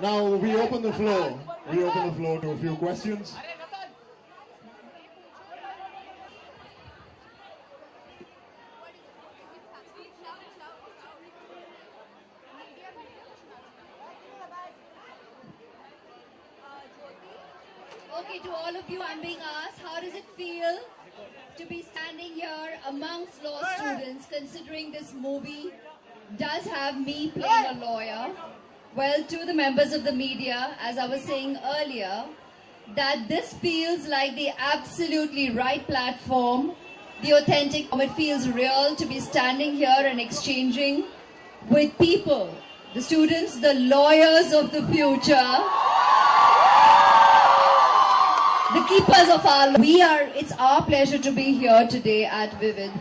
Now we open the floor. We open the floor to a few questions. Okay, to all of you, I'm being asked, how does it feel to be standing here amongst law students, considering this movie does have me playing a lawyer? Well, to the members of the media, as I was saying earlier, that this feels like the absolutely right platform, the authentic, it feels real to be standing here and exchanging with people, the students, the lawyers of the future, the keepers of our it's our pleasure to be here today at Vividh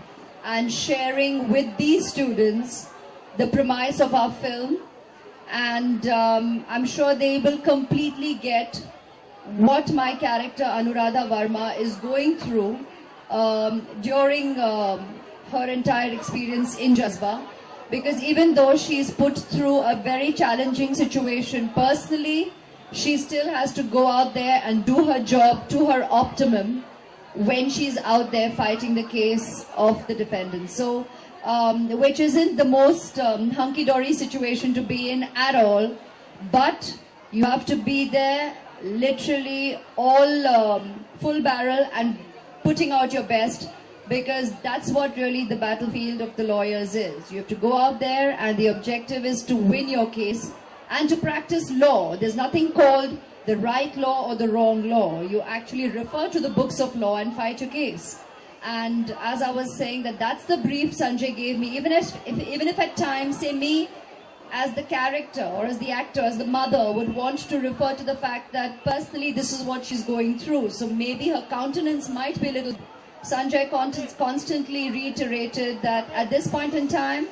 and sharing with these students the premise of our film, and I'm sure they will completely get what my character Anuradha Verma is going through during her entire experience in Jazbaa, because even though she's put through a very challenging situation personally, she still has to go out there and do her job to her optimum when she's out there fighting the case of the defendant. So, which isn't the most hunky-dory situation to be in at all, but you have to be there literally all full barrel and putting out your best, because that's what really the battlefield of the lawyers is. You have to go out there and the objective is to win your case and to practice law. There's nothing called the right law or the wrong law. You actually refer to the books of law and fight your case. And as I was saying, that's the brief Sanjay gave me. Even if at times, say me as the character or as the actor, as the mother, would want to refer to the fact that personally this is what she's going through. So maybe her countenance might be a little... Sanjay constantly reiterated that at this point in time,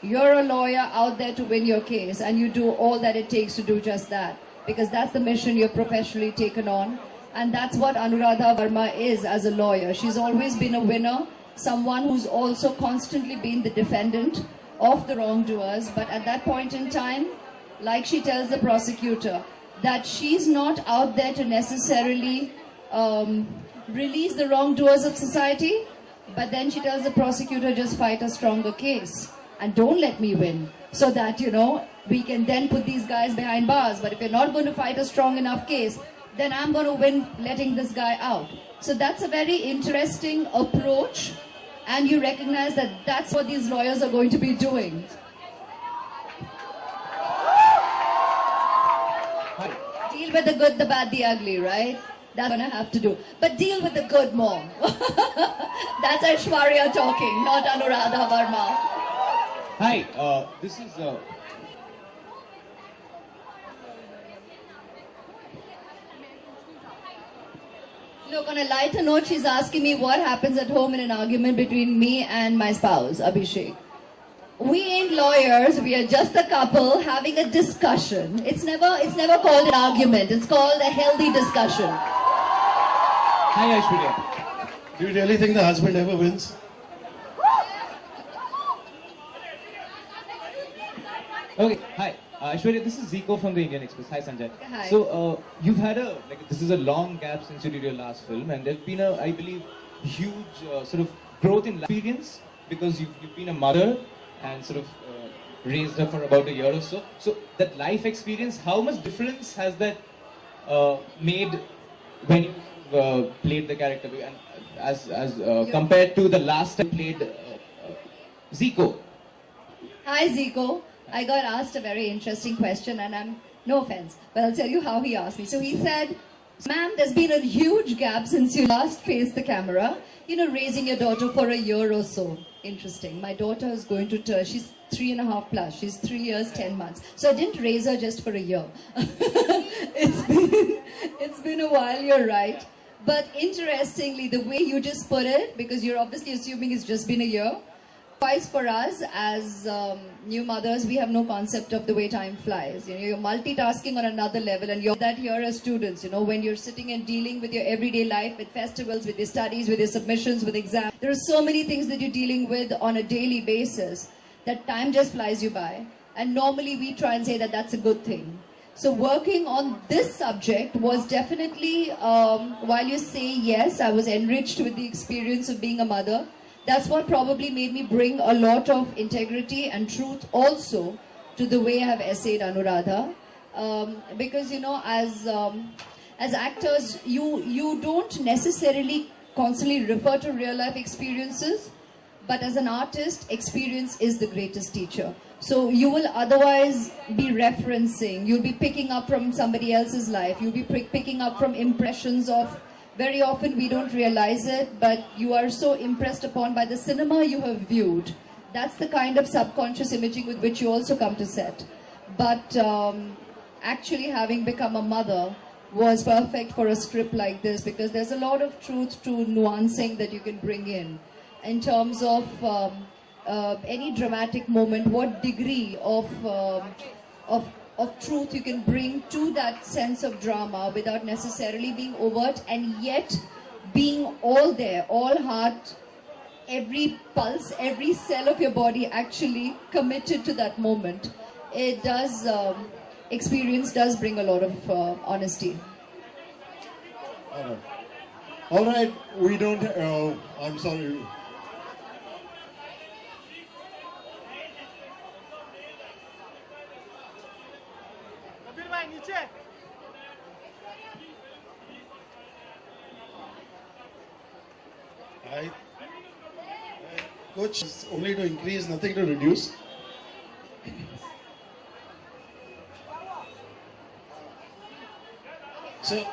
you're a lawyer out there to win your case, and you do all that it takes to do just that, because that's the mission you've professionally taken on, and that's what Anuradha Verma is as a lawyer. She's always been a winner, someone who's also constantly been the defendant of the wrongdoers, but at that point in time, like she tells the prosecutor, that she's not out there to necessarily release the wrongdoers of society, but then she tells the prosecutor, just fight a stronger case. And don't let me win, so that, you know, we can then put these guys behind bars. But if you're not going to fight a strong enough case, then I'm going to win letting this guy out. So that's a very interesting approach, and you recognize that that's what these lawyers are going to be doing. Deal with the good, the bad, the ugly, right? That's what I have to do. But deal with the good more. That's Aishwarya talking, not Anuradha Verma. Hi, this is... Look, on a lighter note, she's asking me what happens at home in an argument between me and my spouse, Abhishek. We ain't lawyers, we are just a couple having a discussion. It's never called an argument, it's called a healthy discussion. Hi, Aishwarya. Do you really think the husband ever wins? Okay, hi. Aishwarya, this is Zico from the Indian Express. Hi, Sanjay. Hi. So, you've had this is a long gap since you did your last film, and there's been I believe, huge sort of growth in experience, because you've been a mother and sort of raised her for about a year or so. So, that life experience, how much difference has that made when you played the character, and as compared to the last time you played Zico? Hi, Zico. I got asked a very interesting question, and no offense, but I'll tell you how he asked me. So he said, ma'am, there's been a huge gap since you last faced the camera, you know, raising your daughter for a year or so. Interesting. My daughter is going to turn, she's 3.5 plus, she's 3 years, 10 months. So I didn't raise her just for a year. It's been a while, you're right. But interestingly, the way you just put it, because you're obviously assuming it's just been a year, twice for us as new mothers, we have no concept of the way time flies. You know, you're multitasking on another level, and you're that here as students, you know, when you're sitting and dealing with your everyday life, with festivals, with your studies, with your submissions, with exams. There are so many things that you're dealing with on a daily basis that time just flies you by. And normally we try and say that that's a good thing. So working on this subject was definitely, while you say yes, I was enriched with the experience of being a mother. That's what probably made me bring a lot of integrity and truth also to the way I have essayed Anuradha. Because, you know, as actors, you don't necessarily constantly refer to real life experiences, but as an artist, experience is the greatest teacher. So you will otherwise be referencing, you'll be picking up from somebody else's life, you'll be picking up from impressions of, very often we don't realize it, but you are so impressed upon by the cinema you have viewed. That's the kind of subconscious imaging with which you also come to set. But actually having become a mother was perfect for a script like this, because there's a lot of truth to nuancing that you can bring in terms of any dramatic moment, what degree of truth you can bring to that sense of drama without necessarily being overt, and yet being all there, all heart, every pulse, every cell of your body actually committed to that moment. It does, experience does bring a lot of honesty. All right, we don't, I'm sorry. Coach, is only to increase, nothing to reduce. So,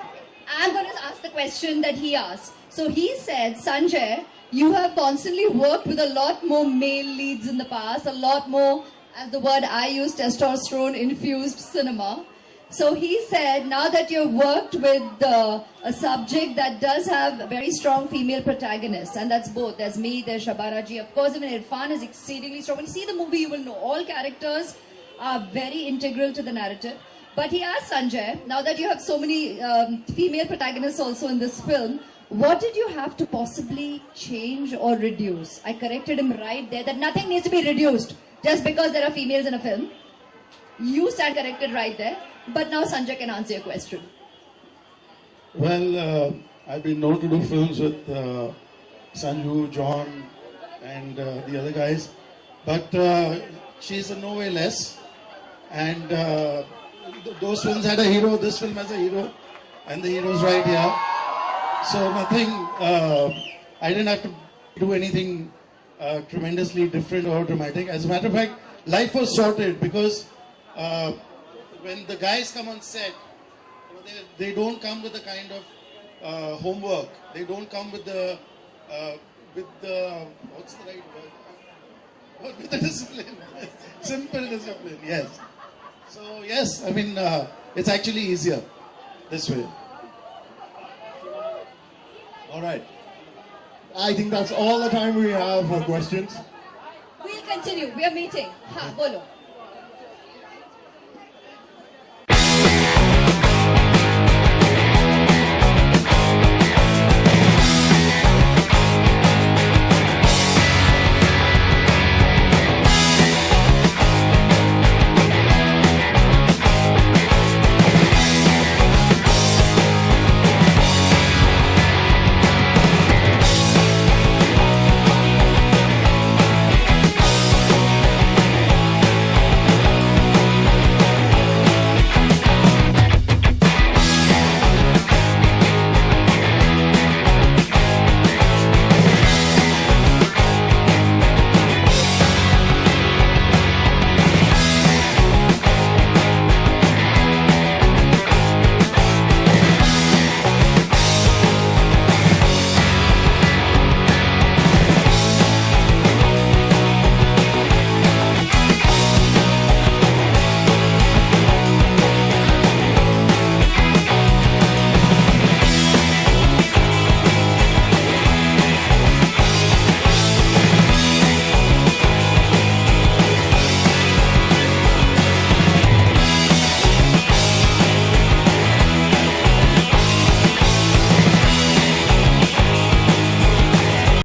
I'm going to ask the question that he asked. So he said, Sanjay, you have constantly worked with a lot more male leads in the past, a lot more, as the word I use, testosterone-infused cinema. So he said, now that you've worked with a subject that does have very strong female protagonists, and that's both, there's me, there's Shabana ji, of course even Irfan is exceedingly strong. When you see the movie, you will know all characters are very integral to the narrative. But he asked Sanjay, now that you have so many female protagonists also in this film, what did you have to possibly change or reduce? I corrected him right there that nothing needs to be reduced just because there are females in a film. You stand corrected right there. But now Sanjay can answer your question. Well, I've been known to do films with Sanju, John, and the other guys. But she's a no way less. And those films had a hero, this film has a hero. And the hero's right here. So nothing, I didn't have to do anything tremendously different or dramatic. As a matter of fact, life was sorted because when the guys come on set, they don't come with the kind of homework. They don't come with the what's the right word? With the discipline. Simple discipline, yes. So yes, I mean, it's actually easier this way. All right. I think that's all the time we have for questions. We'll continue. We are meeting. Ha, bolo.